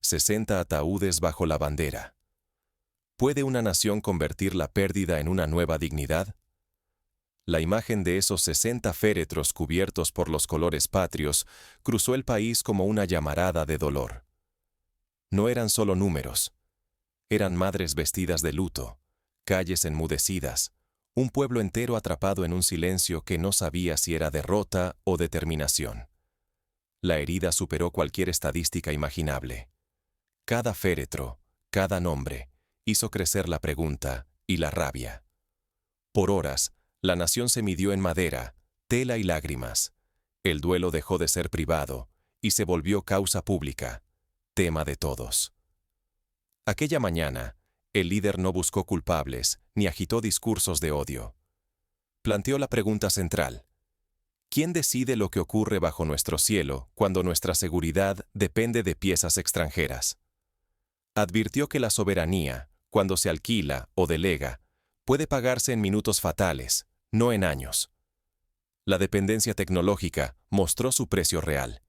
60 ataúdes bajo la bandera. ¿Puede una nación convertir la pérdida en una nueva dignidad? La imagen de esos 60 féretros cubiertos por los colores patrios cruzó el país como una llamarada de dolor. No eran solo números. Eran madres vestidas de luto, calles enmudecidas, un pueblo entero atrapado en un silencio que no sabía si era derrota o determinación. La herida superó cualquier estadística imaginable. Cada féretro, cada nombre, hizo crecer la pregunta y la rabia. Por horas, la nación se midió en madera, tela y lágrimas. El duelo dejó de ser privado y se volvió causa pública, tema de todos. Aquella mañana, el líder no buscó culpables ni agitó discursos de odio. Planteó la pregunta central: ¿quién decide lo que ocurre bajo nuestro cielo cuando nuestra seguridad depende de piezas extranjeras? Advirtió que la soberanía, cuando se alquila o delega, puede pagarse en minutos fatales, no en años. La dependencia tecnológica mostró su precio real.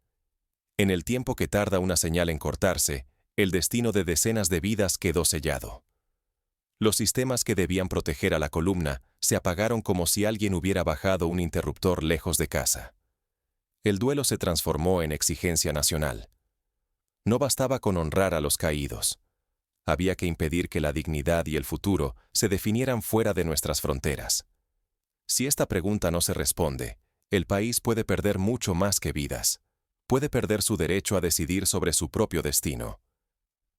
En el tiempo que tarda una señal en cortarse, el destino de decenas de vidas quedó sellado. Los sistemas que debían proteger a la columna se apagaron como si alguien hubiera bajado un interruptor lejos de casa. El duelo se transformó en exigencia nacional. No bastaba con honrar a los caídos. Había que impedir que la dignidad y el futuro se definieran fuera de nuestras fronteras. Si esta pregunta no se responde, el país puede perder mucho más que vidas. Puede perder su derecho a decidir sobre su propio destino.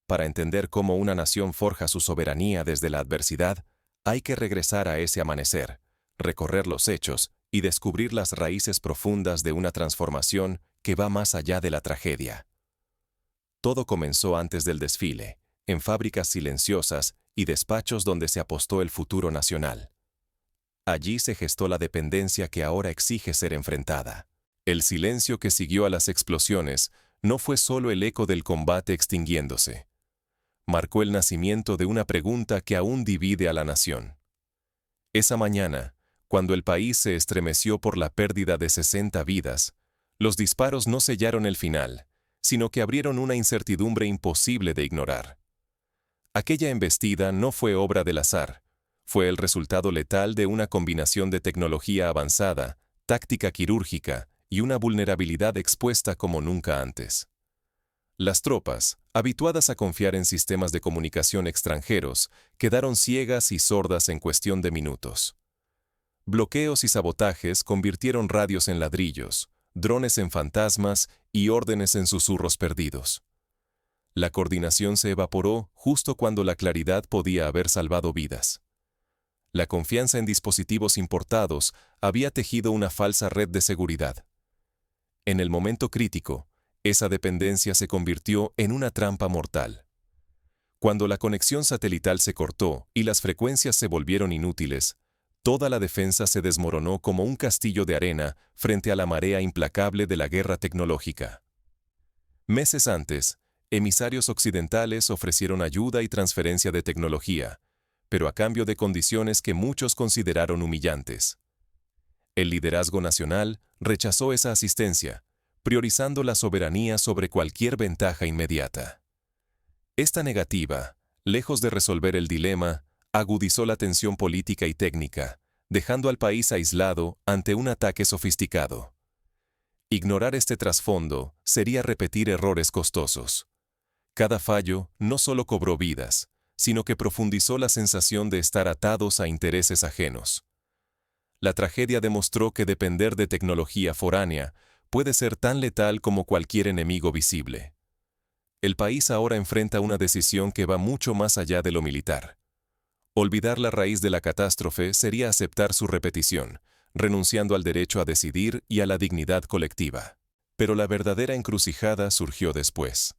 Para entender cómo una nación forja su soberanía desde la adversidad, hay que regresar a ese amanecer, recorrer los hechos y descubrir las raíces profundas de una transformación que va más allá de la tragedia. Todo comenzó antes del desfile, en fábricas silenciosas y despachos donde se apostó el futuro nacional. Allí se gestó la dependencia que ahora exige ser enfrentada. El silencio que siguió a las explosiones no fue solo el eco del combate extinguiéndose. Marcó el nacimiento de una pregunta que aún divide a la nación. Esa mañana, cuando el país se estremeció por la pérdida de 60 vidas, los disparos no sellaron el final, sino que abrieron una incertidumbre imposible de ignorar. Aquella embestida no fue obra del azar, fue el resultado letal de una combinación de tecnología avanzada, táctica quirúrgica y una vulnerabilidad expuesta como nunca antes. Las tropas, habituadas a confiar en sistemas de comunicación extranjeros, quedaron ciegas y sordas en cuestión de minutos. Bloqueos y sabotajes convirtieron radios en ladrillos, drones en fantasmas y órdenes en susurros perdidos. La coordinación se evaporó justo cuando la claridad podía haber salvado vidas. La confianza en dispositivos importados había tejido una falsa red de seguridad. En el momento crítico, esa dependencia se convirtió en una trampa mortal. Cuando la conexión satelital se cortó y las frecuencias se volvieron inútiles, toda la defensa se desmoronó como un castillo de arena frente a la marea implacable de la guerra tecnológica. Meses antes, emisarios occidentales ofrecieron ayuda y transferencia de tecnología, pero a cambio de condiciones que muchos consideraron humillantes. El liderazgo nacional rechazó esa asistencia, priorizando la soberanía sobre cualquier ventaja inmediata. Esta negativa, lejos de resolver el dilema, agudizó la tensión política y técnica, dejando al país aislado ante un ataque sofisticado. Ignorar este trasfondo sería repetir errores costosos. Cada fallo no solo cobró vidas, sino que profundizó la sensación de estar atados a intereses ajenos. La tragedia demostró que depender de tecnología foránea puede ser tan letal como cualquier enemigo visible. El país ahora enfrenta una decisión que va mucho más allá de lo militar. Olvidar la raíz de la catástrofe sería aceptar su repetición, renunciando al derecho a decidir y a la dignidad colectiva. Pero la verdadera encrucijada surgió después.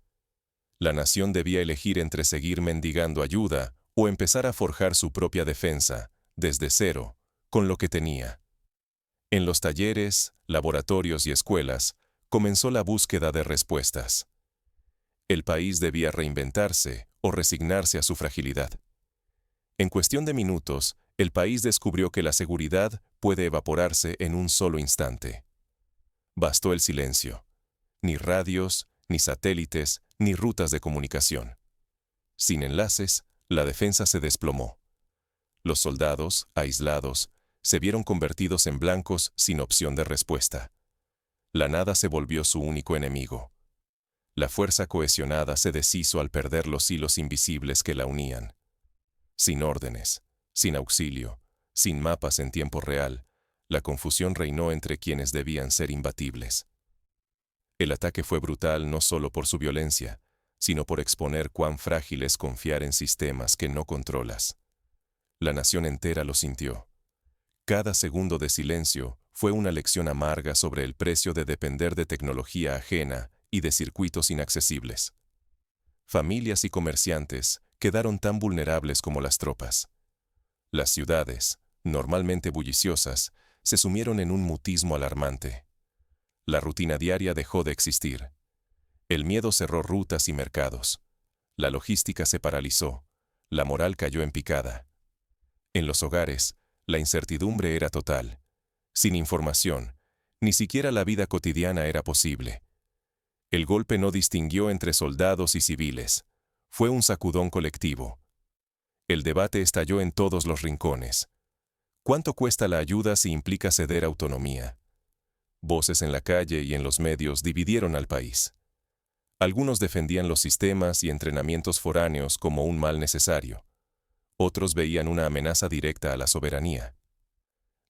La nación debía elegir entre seguir mendigando ayuda o empezar a forjar su propia defensa, desde cero, con lo que tenía. En los talleres, laboratorios y escuelas, comenzó la búsqueda de respuestas. El país debía reinventarse o resignarse a su fragilidad. En cuestión de minutos, el país descubrió que la seguridad puede evaporarse en un solo instante. Bastó el silencio. Ni radios, ni satélites, ni rutas de comunicación. Sin enlaces, la defensa se desplomó. Los soldados, aislados, se vieron convertidos en blancos sin opción de respuesta. La nada se volvió su único enemigo. La fuerza cohesionada se deshizo al perder los hilos invisibles que la unían. Sin órdenes, sin auxilio, sin mapas en tiempo real, la confusión reinó entre quienes debían ser imbatibles. El ataque fue brutal no solo por su violencia, sino por exponer cuán frágil es confiar en sistemas que no controlas. La nación entera lo sintió. Cada segundo de silencio fue una lección amarga sobre el precio de depender de tecnología ajena y de circuitos inaccesibles. Familias y comerciantes quedaron tan vulnerables como las tropas. Las ciudades, normalmente bulliciosas, se sumieron en un mutismo alarmante. La rutina diaria dejó de existir. El miedo cerró rutas y mercados. La logística se paralizó. La moral cayó en picada. En los hogares, la incertidumbre era total. Sin información, ni siquiera la vida cotidiana era posible. El golpe no distinguió entre soldados y civiles. Fue un sacudón colectivo. El debate estalló en todos los rincones. ¿Cuánto cuesta la ayuda si implica ceder autonomía? Voces en la calle y en los medios dividieron al país. Algunos defendían los sistemas y entrenamientos foráneos como un mal necesario. Otros veían una amenaza directa a la soberanía.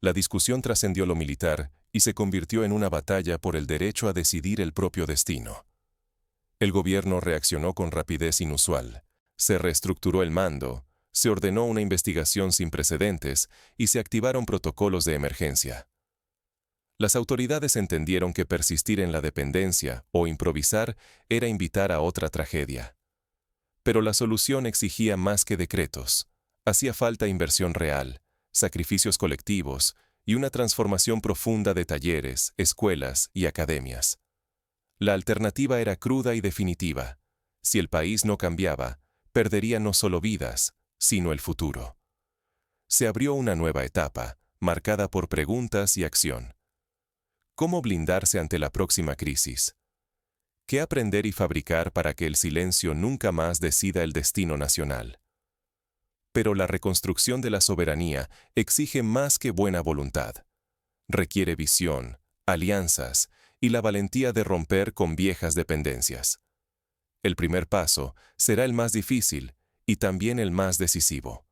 La discusión trascendió lo militar y se convirtió en una batalla por el derecho a decidir el propio destino. El gobierno reaccionó con rapidez inusual. Se reestructuró el mando, se ordenó una investigación sin precedentes y se activaron protocolos de emergencia. Las autoridades entendieron que persistir en la dependencia o improvisar era invitar a otra tragedia. Pero la solución exigía más que decretos. Hacía falta inversión real, sacrificios colectivos y una transformación profunda de talleres, escuelas y academias. La alternativa era cruda y definitiva. Si el país no cambiaba, perdería no solo vidas, sino el futuro. Se abrió una nueva etapa, marcada por preguntas y acción. ¿Cómo blindarse ante la próxima crisis? ¿Qué aprender y fabricar para que el silencio nunca más decida el destino nacional? Pero la reconstrucción de la soberanía exige más que buena voluntad. Requiere visión, alianzas y la valentía de romper con viejas dependencias. El primer paso será el más difícil y también el más decisivo.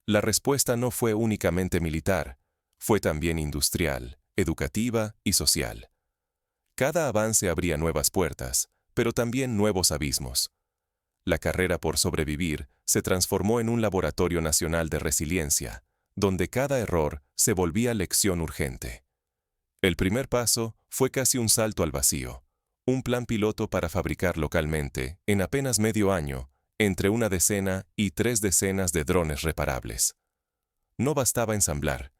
La respuesta no fue únicamente militar, fue también industrial, educativa y social. Cada avance abría nuevas puertas, pero también nuevos abismos. La carrera por sobrevivir se transformó en un laboratorio nacional de resiliencia, donde cada error se volvía lección urgente. El primer paso fue casi un salto al vacío, un plan piloto para fabricar localmente, en apenas medio año, entre 10 y 3 decenas de drones reparables. No bastaba ensamblar,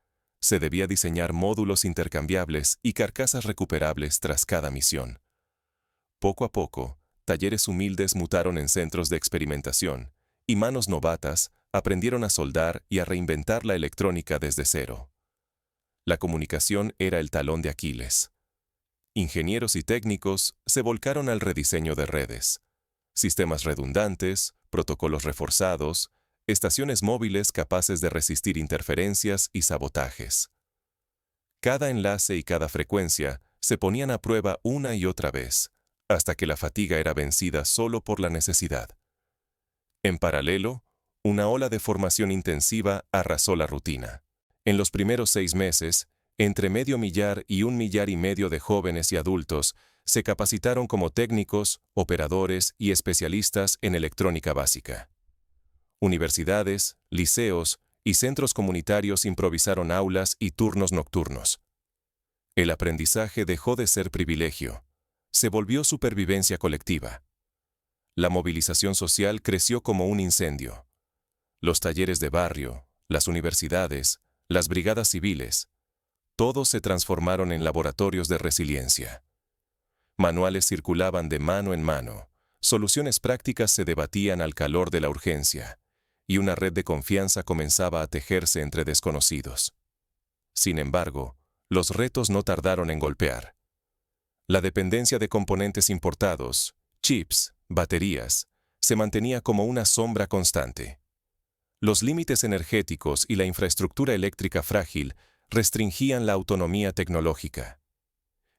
se debía diseñar módulos intercambiables y carcasas recuperables tras cada misión. Poco a poco, talleres humildes mutaron en centros de experimentación, y manos novatas aprendieron a soldar y a reinventar la electrónica desde cero. La comunicación era el talón de Aquiles. Ingenieros y técnicos se volcaron al rediseño de redes, sistemas redundantes, protocolos reforzados, estaciones móviles capaces de resistir interferencias y sabotajes. Cada enlace y cada frecuencia se ponían a prueba una y otra vez, hasta que la fatiga era vencida solo por la necesidad. En paralelo, una ola de formación intensiva arrasó la rutina. En los primeros 6 meses, entre 500,000 y 1,5 millones de jóvenes y adultos se capacitaron como técnicos, operadores y especialistas en electrónica básica. Universidades, liceos y centros comunitarios improvisaron aulas y turnos nocturnos. El aprendizaje dejó de ser privilegio, se volvió supervivencia colectiva. La movilización social creció como un incendio. Los talleres de barrio, las universidades, las brigadas civiles, todos se transformaron en laboratorios de resiliencia. Manuales circulaban de mano en mano, soluciones prácticas se debatían al calor de la urgencia, y una red de confianza comenzaba a tejerse entre desconocidos. Sin embargo, los retos no tardaron en golpear. La dependencia de componentes importados, chips, baterías, se mantenía como una sombra constante. Los límites energéticos y la infraestructura eléctrica frágil restringían la autonomía tecnológica.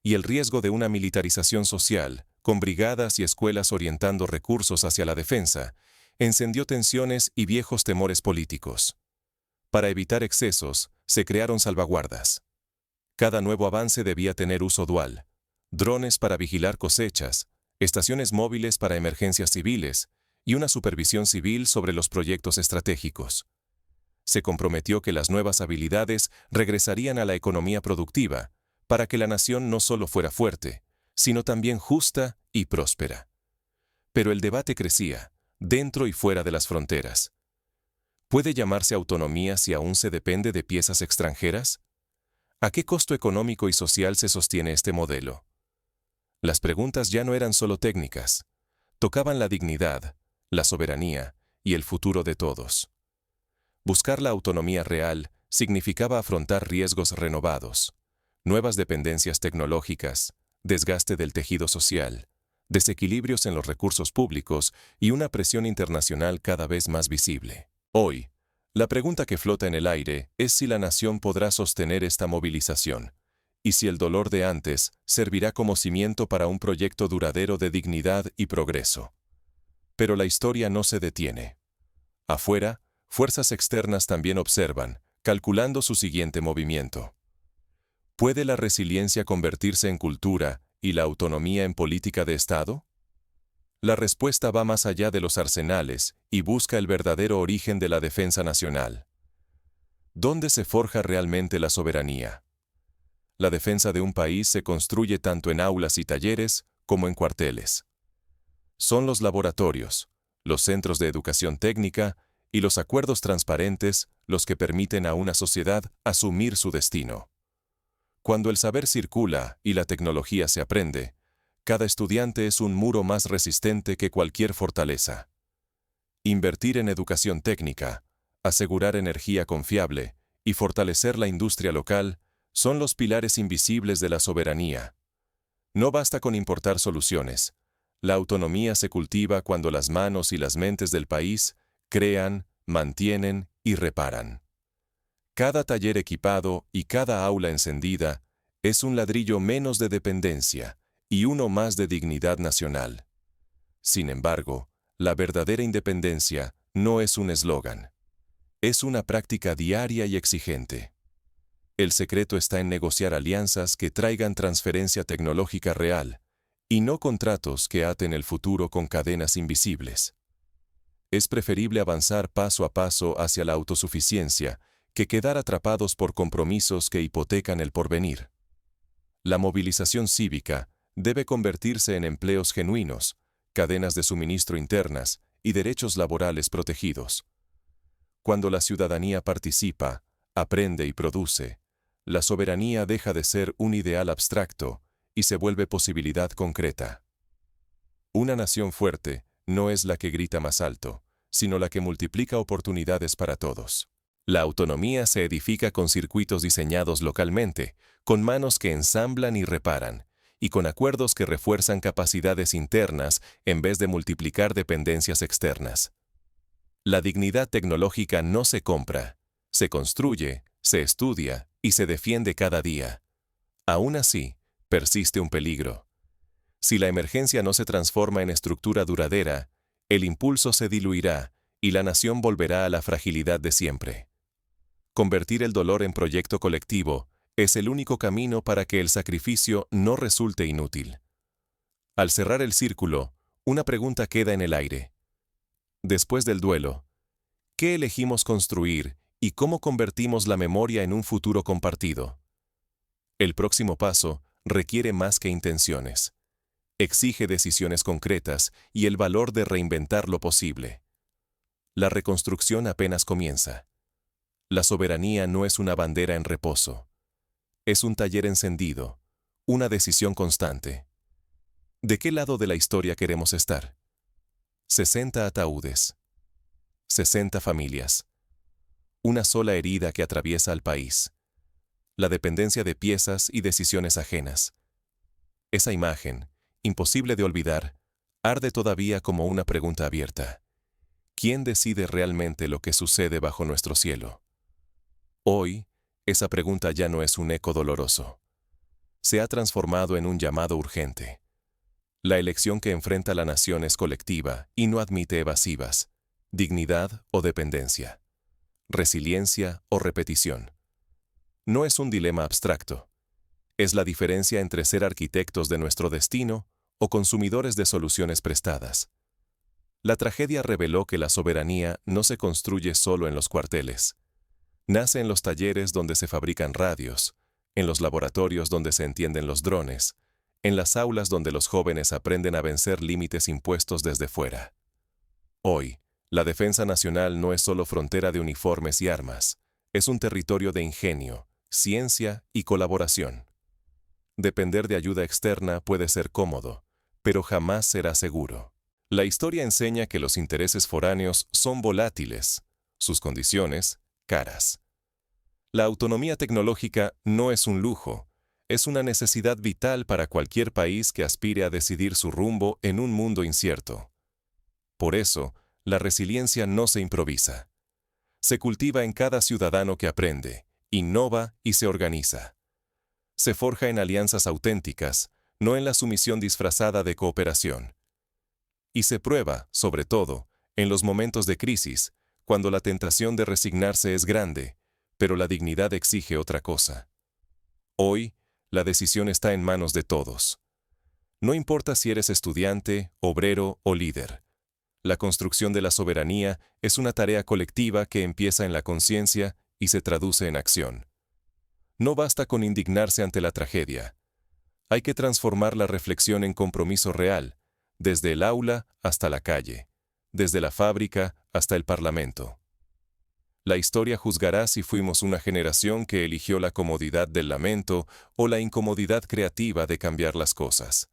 Y el riesgo de una militarización social, con brigadas y escuelas orientando recursos hacia la defensa, encendió tensiones y viejos temores políticos. Para evitar excesos, se crearon salvaguardas. Cada nuevo avance debía tener uso dual: drones para vigilar cosechas, estaciones móviles para emergencias civiles y una supervisión civil sobre los proyectos estratégicos. Se comprometió que las nuevas habilidades regresarían a la economía productiva, para que la nación no solo fuera fuerte, sino también justa y próspera. Pero el debate crecía, dentro y fuera de las fronteras. ¿Puede llamarse autonomía si aún se depende de piezas extranjeras? ¿A qué costo económico y social se sostiene este modelo? Las preguntas ya no eran solo técnicas, tocaban la dignidad, la soberanía y el futuro de todos. Buscar la autonomía real significaba afrontar riesgos renovados, nuevas dependencias tecnológicas, desgaste del tejido social, desequilibrios en los recursos públicos y una presión internacional cada vez más visible. Hoy, la pregunta que flota en el aire es si la nación podrá sostener esta movilización, y si el dolor de antes servirá como cimiento para un proyecto duradero de dignidad y progreso. Pero la historia no se detiene. Afuera, fuerzas externas también observan, calculando su siguiente movimiento. ¿Puede la resiliencia convertirse en cultura y la autonomía en política de Estado? La respuesta va más allá de los arsenales y busca el verdadero origen de la defensa nacional. ¿Dónde se forja realmente la soberanía? La defensa de un país se construye tanto en aulas y talleres como en cuarteles. Son los laboratorios, los centros de educación técnica y los acuerdos transparentes los que permiten a una sociedad asumir su destino. Cuando el saber circula y la tecnología se aprende, cada estudiante es un muro más resistente que cualquier fortaleza. Invertir en educación técnica, asegurar energía confiable y fortalecer la industria local son los pilares invisibles de la soberanía. No basta con importar soluciones. La autonomía se cultiva cuando las manos y las mentes del país crean, mantienen y reparan. Cada taller equipado y cada aula encendida es un ladrillo menos de dependencia y uno más de dignidad nacional. Sin embargo, la verdadera independencia no es un eslogan. Es una práctica diaria y exigente. El secreto está en negociar alianzas que traigan transferencia tecnológica real y no contratos que aten el futuro con cadenas invisibles. Es preferible avanzar paso a paso hacia la autosuficiencia que quedar atrapados por compromisos que hipotecan el porvenir. La movilización cívica debe convertirse en empleos genuinos, cadenas de suministro internas y derechos laborales protegidos. Cuando la ciudadanía participa, aprende y produce, la soberanía deja de ser un ideal abstracto y se vuelve posibilidad concreta. Una nación fuerte no es la que grita más alto, sino la que multiplica oportunidades para todos. La autonomía se edifica con circuitos diseñados localmente, con manos que ensamblan y reparan, y con acuerdos que refuerzan capacidades internas en vez de multiplicar dependencias externas. La dignidad tecnológica no se compra, se construye, se estudia y se defiende cada día. Aún así, persiste un peligro. Si la emergencia no se transforma en estructura duradera, el impulso se diluirá y la nación volverá a la fragilidad de siempre. Convertir el dolor en proyecto colectivo es el único camino para que el sacrificio no resulte inútil. Al cerrar el círculo, una pregunta queda en el aire. Después del duelo, ¿qué elegimos construir y cómo convertimos la memoria en un futuro compartido? El próximo paso requiere más que intenciones. Exige decisiones concretas y el valor de reinventar lo posible. La reconstrucción apenas comienza. La soberanía no es una bandera en reposo. Es un taller encendido, una decisión constante. ¿De qué lado de la historia queremos estar? 60 ataúdes. 60 familias. Una sola herida que atraviesa al país. La dependencia de piezas y decisiones ajenas. Esa imagen, imposible de olvidar, arde todavía como una pregunta abierta. ¿Quién decide realmente lo que sucede bajo nuestro cielo? Hoy, esa pregunta ya no es un eco doloroso. Se ha transformado en un llamado urgente. La elección que enfrenta la nación es colectiva y no admite evasivas, dignidad o dependencia, resiliencia o repetición. No es un dilema abstracto. Es la diferencia entre ser arquitectos de nuestro destino o consumidores de soluciones prestadas. La tragedia reveló que la soberanía no se construye solo en los cuarteles. Nace en los talleres donde se fabrican radios, en los laboratorios donde se entienden los drones, en las aulas donde los jóvenes aprenden a vencer límites impuestos desde fuera. Hoy, la defensa nacional no es solo frontera de uniformes y armas, es un territorio de ingenio, ciencia y colaboración. Depender de ayuda externa puede ser cómodo, pero jamás será seguro. La historia enseña que los intereses foráneos son volátiles, sus condiciones, caras. La autonomía tecnológica no es un lujo, es una necesidad vital para cualquier país que aspire a decidir su rumbo en un mundo incierto. Por eso, la resiliencia no se improvisa. Se cultiva en cada ciudadano que aprende, innova y se organiza. Se forja en alianzas auténticas, no en la sumisión disfrazada de cooperación. Y se prueba, sobre todo, en los momentos de crisis, cuando la tentación de resignarse es grande, pero la dignidad exige otra cosa. Hoy, la decisión está en manos de todos. No importa si eres estudiante, obrero o líder. La construcción de la soberanía es una tarea colectiva que empieza en la conciencia y se traduce en acción. No basta con indignarse ante la tragedia. Hay que transformar la reflexión en compromiso real, desde el aula hasta la calle, desde la fábrica hasta el parlamento. La historia juzgará si fuimos una generación que eligió la comodidad del lamento o la incomodidad creativa de cambiar las cosas.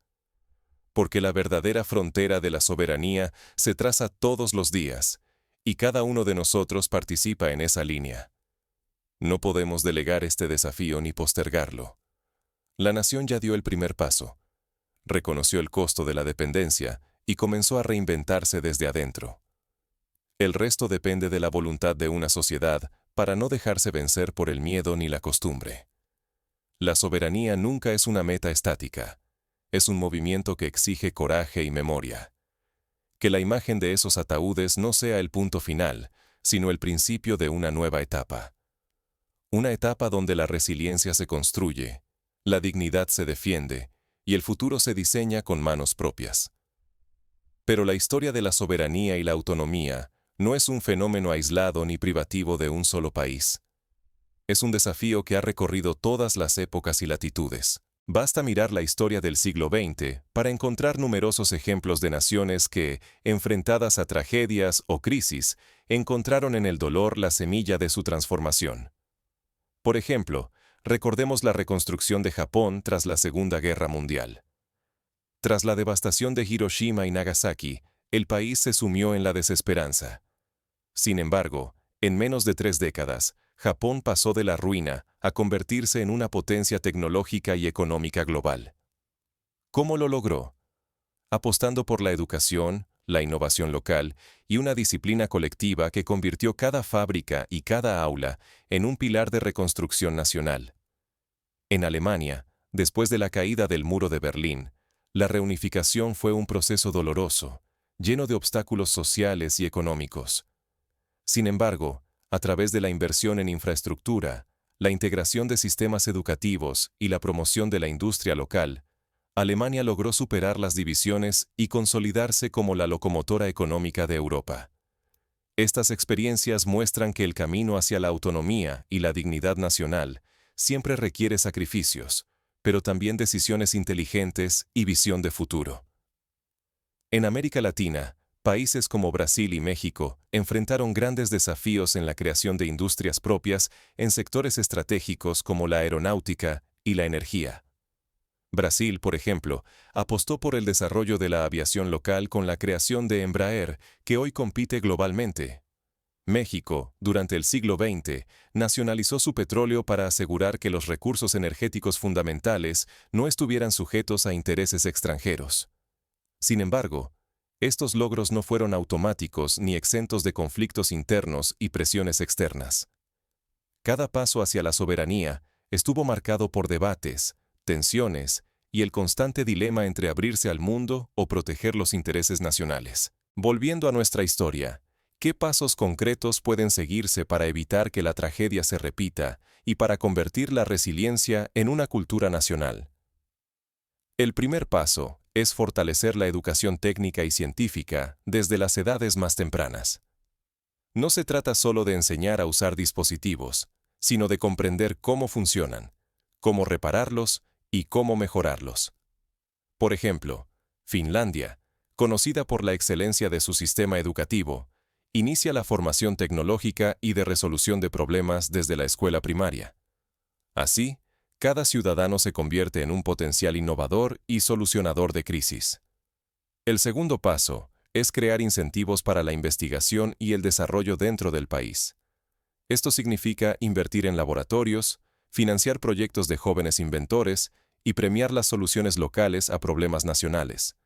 Porque la verdadera frontera de la soberanía se traza todos los días, y cada uno de nosotros participa en esa línea. No podemos delegar este desafío ni postergarlo. La nación ya dio el primer paso. Reconoció el costo de la dependencia y comenzó a reinventarse desde adentro. El resto depende de la voluntad de una sociedad para no dejarse vencer por el miedo ni la costumbre. La soberanía nunca es una meta estática. Es un movimiento que exige coraje y memoria. Que la imagen de esos ataúdes no sea el punto final, sino el principio de una nueva etapa. Una etapa donde la resiliencia se construye, la dignidad se defiende y el futuro se diseña con manos propias. Pero la historia de la soberanía y la autonomía no es un fenómeno aislado ni privativo de un solo país. Es un desafío que ha recorrido todas las épocas y latitudes. Basta mirar la historia del siglo XX para encontrar numerosos ejemplos de naciones que, enfrentadas a tragedias o crisis, encontraron en el dolor la semilla de su transformación. Por ejemplo, recordemos la reconstrucción de Japón tras la Segunda Guerra Mundial. Tras la devastación de Hiroshima y Nagasaki, el país se sumió en la desesperanza. Sin embargo, en menos de 3 décadas, Japón pasó de la ruina a convertirse en una potencia tecnológica y económica global. ¿Cómo lo logró? Apostando por la educación, la innovación local y una disciplina colectiva que convirtió cada fábrica y cada aula en un pilar de reconstrucción nacional. En Alemania, después de la caída del muro de Berlín, la reunificación fue un proceso doloroso, lleno de obstáculos sociales y económicos. Sin embargo, a través de la inversión en infraestructura, la integración de sistemas educativos y la promoción de la industria local, Alemania logró superar las divisiones y consolidarse como la locomotora económica de Europa. Estas experiencias muestran que el camino hacia la autonomía y la dignidad nacional siempre requiere sacrificios, pero también decisiones inteligentes y visión de futuro. En América Latina, países como Brasil y México enfrentaron grandes desafíos en la creación de industrias propias en sectores estratégicos como la aeronáutica y la energía. Brasil, por ejemplo, apostó por el desarrollo de la aviación local con la creación de Embraer, que hoy compite globalmente. México, durante el siglo XX, nacionalizó su petróleo para asegurar que los recursos energéticos fundamentales no estuvieran sujetos a intereses extranjeros. Sin embargo, estos logros no fueron automáticos ni exentos de conflictos internos y presiones externas. Cada paso hacia la soberanía estuvo marcado por debates, tensiones y el constante dilema entre abrirse al mundo o proteger los intereses nacionales. Volviendo a nuestra historia, ¿qué pasos concretos pueden seguirse para evitar que la tragedia se repita y para convertir la resiliencia en una cultura nacional? El primer paso es fortalecer la educación técnica y científica desde las edades más tempranas. No se trata solo de enseñar a usar dispositivos, sino de comprender cómo funcionan, cómo repararlos y cómo mejorarlos. Por ejemplo, Finlandia, conocida por la excelencia de su sistema educativo, inicia la formación tecnológica y de resolución de problemas desde la escuela primaria. Así, cada ciudadano se convierte en un potencial innovador y solucionador de crisis. El segundo paso es crear incentivos para la investigación y el desarrollo dentro del país. Esto significa invertir en laboratorios, financiar proyectos de jóvenes inventores y premiar las soluciones locales a problemas nacionales.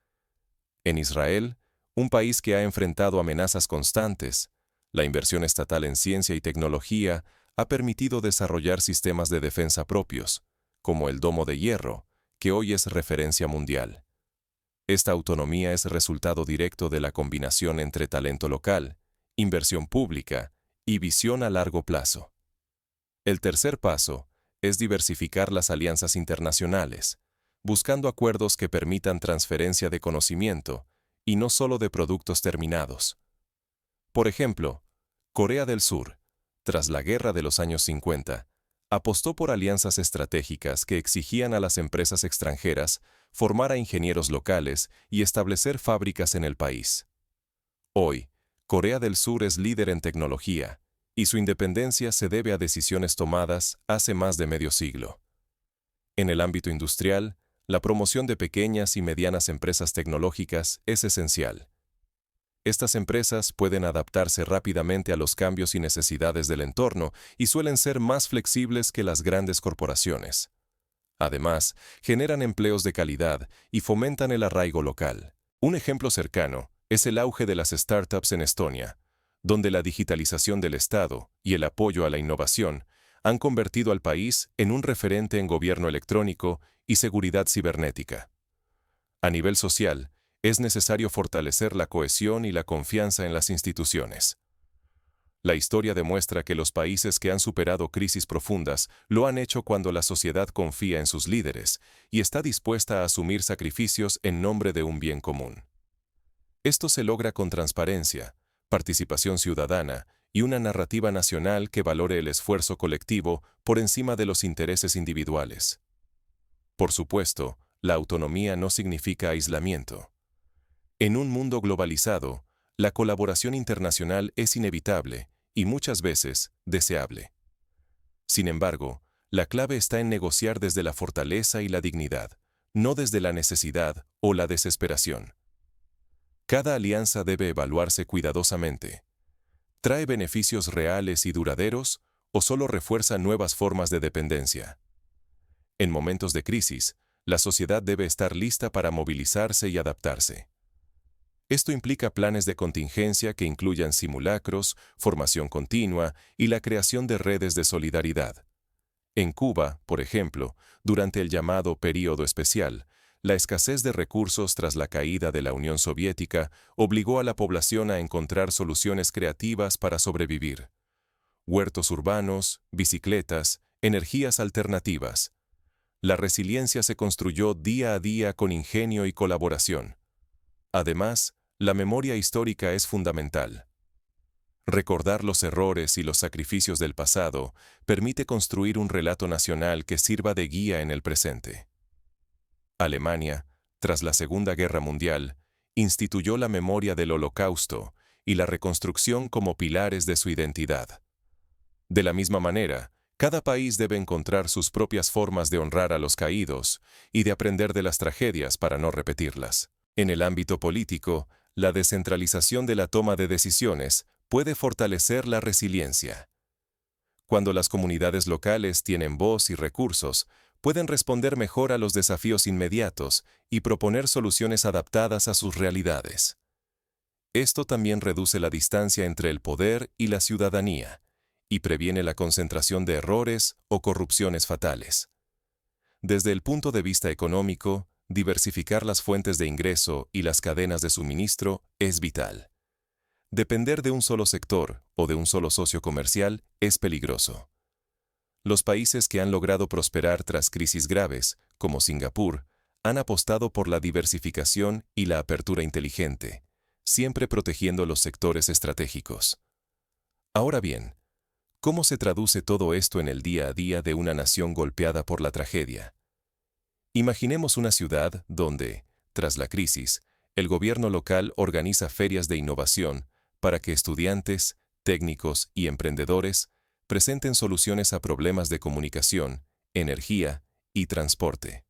En Israel, un país que ha enfrentado amenazas constantes, la inversión estatal en ciencia y tecnología ha permitido desarrollar sistemas de defensa propios, como el Domo de Hierro, que hoy es referencia mundial. Esta autonomía es resultado directo de la combinación entre talento local, inversión pública y visión a largo plazo. El tercer paso es diversificar las alianzas internacionales, buscando acuerdos que permitan transferencia de conocimiento y no solo de productos terminados. Por ejemplo, Corea del Sur, tras la guerra de los años 50, apostó por alianzas estratégicas que exigían a las empresas extranjeras formar a ingenieros locales y establecer fábricas en el país. Hoy, Corea del Sur es líder en tecnología, y su independencia se debe a decisiones tomadas hace más de medio siglo. En el ámbito industrial, la promoción de pequeñas y medianas empresas tecnológicas es esencial. Estas empresas pueden adaptarse rápidamente a los cambios y necesidades del entorno y suelen ser más flexibles que las grandes corporaciones. Además, generan empleos de calidad y fomentan el arraigo local. Un ejemplo cercano es el auge de las startups en Estonia, donde la digitalización del Estado y el apoyo a la innovación han convertido al país en un referente en gobierno electrónico y seguridad cibernética. A nivel social, es necesario fortalecer la cohesión y la confianza en las instituciones. La historia demuestra que los países que han superado crisis profundas lo han hecho cuando la sociedad confía en sus líderes y está dispuesta a asumir sacrificios en nombre de un bien común. Esto se logra con transparencia, participación ciudadana y una narrativa nacional que valore el esfuerzo colectivo por encima de los intereses individuales. Por supuesto, la autonomía no significa aislamiento. En un mundo globalizado, la colaboración internacional es inevitable y muchas veces deseable. Sin embargo, la clave está en negociar desde la fortaleza y la dignidad, no desde la necesidad o la desesperación. Cada alianza debe evaluarse cuidadosamente. ¿Trae beneficios reales y duraderos o solo refuerza nuevas formas de dependencia? En momentos de crisis, la sociedad debe estar lista para movilizarse y adaptarse. Esto implica planes de contingencia que incluyan simulacros, formación continua y la creación de redes de solidaridad. En Cuba, por ejemplo, durante el llamado Período Especial, la escasez de recursos tras la caída de la Unión Soviética obligó a la población a encontrar soluciones creativas para sobrevivir. Huertos urbanos, bicicletas, energías alternativas. La resiliencia se construyó día a día con ingenio y colaboración. Además, la memoria histórica es fundamental. Recordar los errores y los sacrificios del pasado permite construir un relato nacional que sirva de guía en el presente. Alemania, tras la Segunda Guerra Mundial, instituyó la memoria del Holocausto y la reconstrucción como pilares de su identidad. De la misma manera, cada país debe encontrar sus propias formas de honrar a los caídos y de aprender de las tragedias para no repetirlas. En el ámbito político, la descentralización de la toma de decisiones puede fortalecer la resiliencia. Cuando las comunidades locales tienen voz y recursos, pueden responder mejor a los desafíos inmediatos y proponer soluciones adaptadas a sus realidades. Esto también reduce la distancia entre el poder y la ciudadanía, y previene la concentración de errores o corrupciones fatales. Desde el punto de vista económico, diversificar las fuentes de ingreso y las cadenas de suministro es vital. Depender de un solo sector o de un solo socio comercial es peligroso. Los países que han logrado prosperar tras crisis graves, como Singapur, han apostado por la diversificación y la apertura inteligente, siempre protegiendo los sectores estratégicos. Ahora bien, ¿cómo se traduce todo esto en el día a día de una nación golpeada por la tragedia? Imaginemos una ciudad donde, tras la crisis, el gobierno local organiza ferias de innovación para que estudiantes, técnicos y emprendedores presenten soluciones a problemas de comunicación, energía y transporte.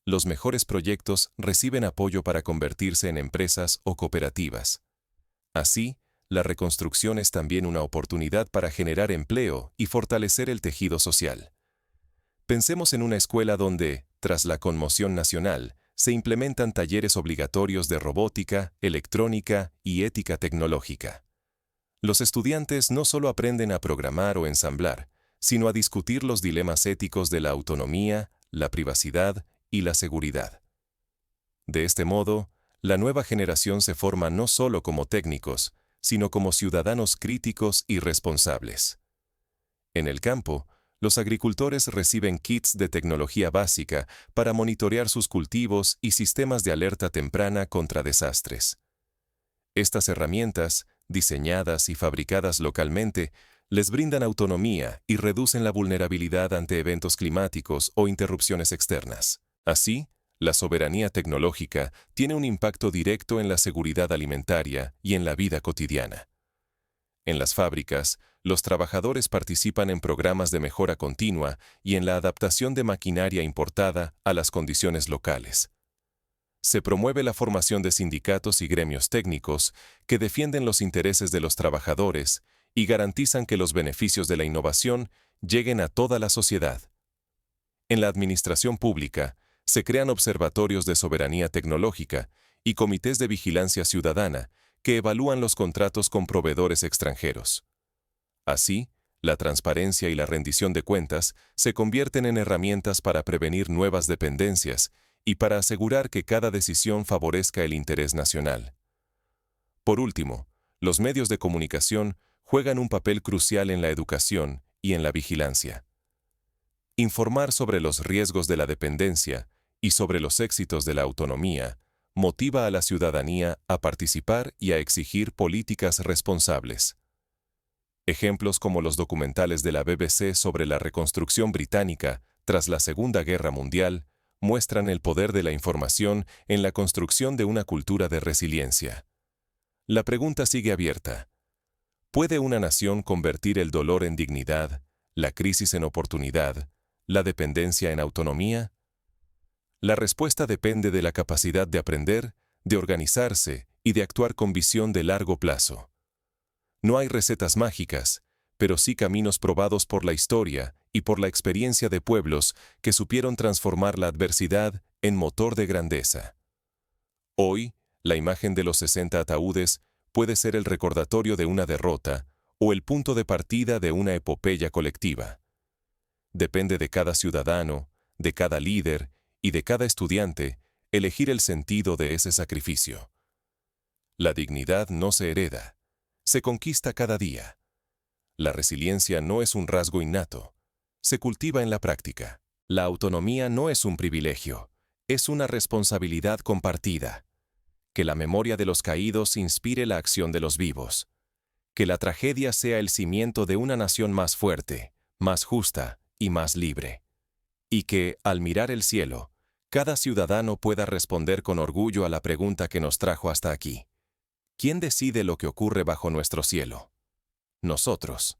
Los mejores proyectos reciben apoyo para convertirse en empresas o cooperativas. Así, la reconstrucción es también una oportunidad para generar empleo y fortalecer el tejido social. Pensemos en una escuela donde, tras la conmoción nacional, se implementan talleres obligatorios de robótica, electrónica y ética tecnológica. Los estudiantes no solo aprenden a programar o ensamblar, sino a discutir los dilemas éticos de la autonomía, la privacidad y la seguridad. De este modo, la nueva generación se forma no solo como técnicos, sino como ciudadanos críticos y responsables. En el campo, los agricultores reciben kits de tecnología básica para monitorear sus cultivos y sistemas de alerta temprana contra desastres. Estas herramientas, diseñadas y fabricadas localmente, les brindan autonomía y reducen la vulnerabilidad ante eventos climáticos o interrupciones externas. Así, la soberanía tecnológica tiene un impacto directo en la seguridad alimentaria y en la vida cotidiana. En las fábricas, los trabajadores participan en programas de mejora continua y en la adaptación de maquinaria importada a las condiciones locales. Se promueve la formación de sindicatos y gremios técnicos que defienden los intereses de los trabajadores y garantizan que los beneficios de la innovación lleguen a toda la sociedad. En la administración pública, se crean observatorios de soberanía tecnológica y comités de vigilancia ciudadana que evalúan los contratos con proveedores extranjeros. Así, la transparencia y la rendición de cuentas se convierten en herramientas para prevenir nuevas dependencias y para asegurar que cada decisión favorezca el interés nacional. Por último, los medios de comunicación juegan un papel crucial en la educación y en la vigilancia. Informar sobre los riesgos de la dependencia y sobre los éxitos de la autonomía motiva a la ciudadanía a participar y a exigir políticas responsables. Ejemplos como los documentales de la BBC sobre la reconstrucción británica tras la Segunda Guerra Mundial muestran el poder de la información en la construcción de una cultura de resiliencia. La pregunta sigue abierta. ¿Puede una nación convertir el dolor en dignidad, la crisis en oportunidad, la dependencia en autonomía? La respuesta depende de la capacidad de aprender, de organizarse y de actuar con visión de largo plazo. No hay recetas mágicas, pero sí caminos probados por la historia y por la experiencia de pueblos que supieron transformar la adversidad en motor de grandeza. Hoy, la imagen de los 60 ataúdes puede ser el recordatorio de una derrota o el punto de partida de una epopeya colectiva. Depende de cada ciudadano, de cada líder y de cada estudiante elegir el sentido de ese sacrificio. La dignidad no se hereda, se conquista cada día. La resiliencia no es un rasgo innato, se cultiva en la práctica. La autonomía no es un privilegio, es una responsabilidad compartida. Que la memoria de los caídos inspire la acción de los vivos. Que la tragedia sea el cimiento de una nación más fuerte, más justa y más libre. Y que, al mirar el cielo, cada ciudadano pueda responder con orgullo a la pregunta que nos trajo hasta aquí. ¿Quién decide lo que ocurre bajo nuestro cielo? Nosotros.